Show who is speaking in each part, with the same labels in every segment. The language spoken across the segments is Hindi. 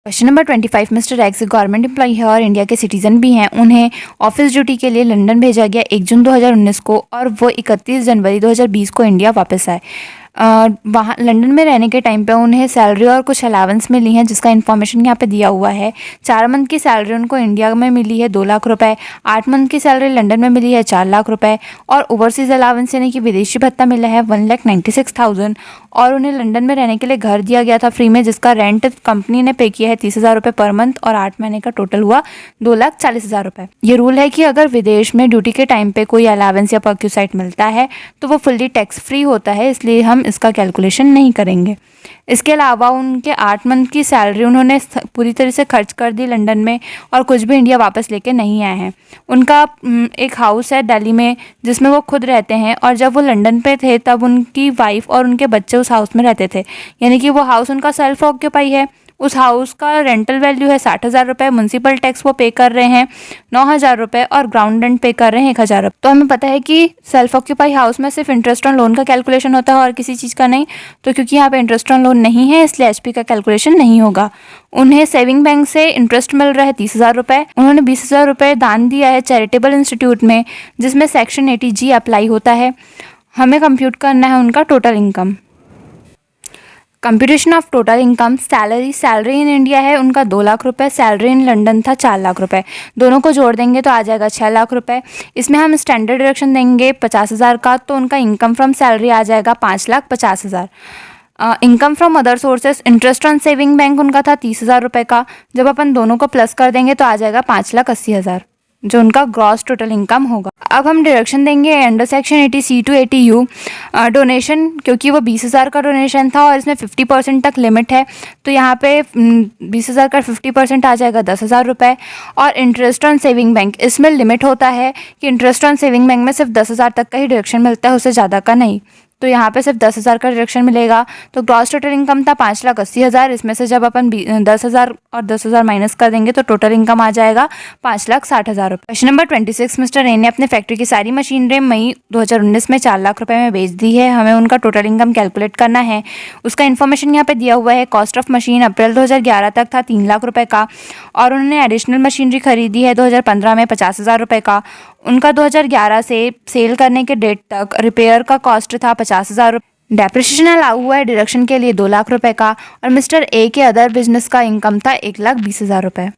Speaker 1: Question number 25। Mister X government employ है और इंडिया के सिटीजन भी हैं। उन्हें ऑफिस ड्यूटी के लिए लंदन भेजा गया 1 जून 2019 को और वो 31 जनवरी 2020 को इंडिया वापस आए। वहाँ लंदन में रहने के टाइम पे उन्हें सैलरी और कुछ अलावेंस मिली हैं, जिसका इन्फॉर्मेशन यहाँ पे दिया हुआ है। 4 मंथ की सैलरी उनको इंडिया में मिली है 2 लाख रुपए, 8 मंथ की सैलरी लंदन में मिली है 4 लाख रुपए और ओवरसीज़ अलावेंस यानी कि विदेशी भत्ता मिला है 1,96,000 और उन्हें लंदन में रहने के लिए घर दिया गया था फ्री में, जिसका रेंट कंपनी ने पे किया है 30,000 रुपये पर मंथ और 8 महीने का टोटल हुआ 2,40,000 रुपये। ये रूल है कि अगर विदेश में ड्यूटी के टाइम पे कोई अलावेंस या परक्यूसाइट मिलता है तो वो फुल्ली टैक्स फ्री होता है, इसलिए हम इसका कैलकुलेशन नहीं करेंगे। इसके अलावा उनके 8 मंथ की सैलरी उन्होंने पूरी तरह से खर्च कर दी लंदन में और कुछ भी इंडिया वापस लेके नहीं आए हैं। उनका एक हाउस है दिल्ली में जिसमें वो खुद रहते हैं और जब वो लंदन पे थे तब उनकी वाइफ और उनके बच्चे उस हाउस में रहते थे, यानी कि वो हाउस उनका सेल्फ ऑक्यूपाई है। उस हाउस का रेंटल वैल्यू है 60,000 रुपये, म्यूनसिपल टैक्स वो पे कर रहे हैं 9,000 रुपये और ग्राउंड रेंट पे कर रहे हैं 1,000 रुपये। तो हमें पता है कि सेल्फ ऑक्यूपाई हाउस में सिर्फ इंटरेस्ट ऑन लोन का कैलकुलेशन होता है और किसी चीज़ का नहीं, तो क्योंकि यहाँ पे इंटरेस्ट ऑन लोन नहीं है इसलिए एचपी का कैलकुलेशन नहीं होगा। उन्हें सेविंग बैंक से इंटरेस्ट मिल रहा है 30,000 रुपये। उन्होंने 20,000 रुपये दान दिया है चैरिटेबल इंस्टीट्यूट में जिसमें सेक्शन 80G अप्लाई होता है। हमें कंप्यूट करना है उनका total income. Computation of total income. Salary in India है उनका 2 लाख रुपए, सैलरी इन लंदन था 4 लाख रुपए। दोनों को जोड़ देंगे तो आ जाएगा 6 लाख रुपए। इसमें हम स्टैंडर्ड डिडक्शन देंगे 50,000 का, तो उनका इनकम फ्रॉम सैलरी आ जाएगा 5,50,000। Income from other sources, interest on saving bank उनका था 30,000 रुपये का। जब अपन दोनों को प्लस कर देंगे तो आ जाएगा 5,80,000 जो उनका ग्रॉस टोटल इनकम होगा। अब हम डिडक्शन देंगे under section 80C to 80U। Donation, क्योंकि वो 20,000 का डोनेशन था और इसमें 50% तक लिमिट है, तो यहाँ पे 20,000 का 50% आ जाएगा 10,000 रुपये। और इंटरेस्ट ऑन सेविंग बैंक, इसमें लिमिट होता है कि इंटरेस्ट ऑन सेविंग बैंक में सिर्फ 10,000 तक का ही डिडक्शन मिलता है, उससे ज़्यादा का नहीं, तो यहाँ पे सिर्फ 10,000 का डिडक्शन मिलेगा। तो ग्रॉस टोटल इनकम था 5,80,000। इसमें से जब अपन 10,000 और 10,000 माइनस कर देंगे तो टोटल इनकम आ जाएगा 5,60,000 रुपये। Question number 26। मिस्टर ए ने अपने फैक्ट्री की सारी मशीनरी मई 2019 में 4 लाख रुपए में बेच दी है। हमें उनका टोटल इनकम कैलकुलेट करना है। उसका इन्फॉर्मेशन यहाँ पे दिया हुआ है। कॉस्ट ऑफ मशीन अप्रैल 2011 तक था 3 लाख रुपये का और उन्होंने एडिशनल मशीनरी खरीदी है 2015 में 50,000 रुपये का। उनका 2011 से सेल करने के डेट तक रिपेयर का कॉस्ट था 50,000 रुपये। डेप्रिसिएशन अलाउ हुआ है डिडक्शन के लिए 2 लाख रुपये का और मिस्टर ए के अदर बिजनेस का इनकम था 1,20,000 रुपये,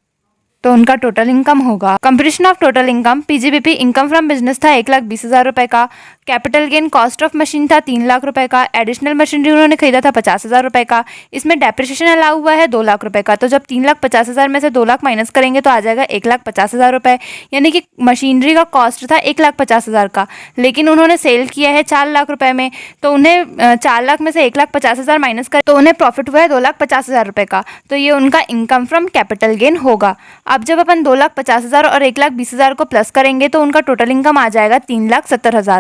Speaker 1: तो उनका टोटल इनकम होगा। Computation of total income. PGBP income from business था 1,20,000 रुपये का। Capital gain cost of machine था 3 लाख रुपए का। एडिशनल मशीनरी उन्होंने खरीदा था 50,000 रुपये का। इसमें डेप्रिसिएशन अलाउ हुआ है 2 लाख रुपए का, तो जब 3,50,000 में से 2 लाख माइनस करेंगे तो आ जाएगा 1,50,000 रुपये, यानी कि मशीनरी का कॉस्ट था 1,50,000 का, लेकिन उन्होंने सेल किया है 4 लाख रुपये में, तो उन्हें 4 लाख में से 1,50,000 माइनस कर तो उन्हें प्रॉफिट हुआ है 2,50,000 रुपये का, तो ये उनका इनकम फ्रॉम कैपिटल गेन होगा। अब जब अपन 2,50,000 और 1,20,000 को प्लस करेंगे तो उनका टोटल इनकम आ जाएगा 3,70,000।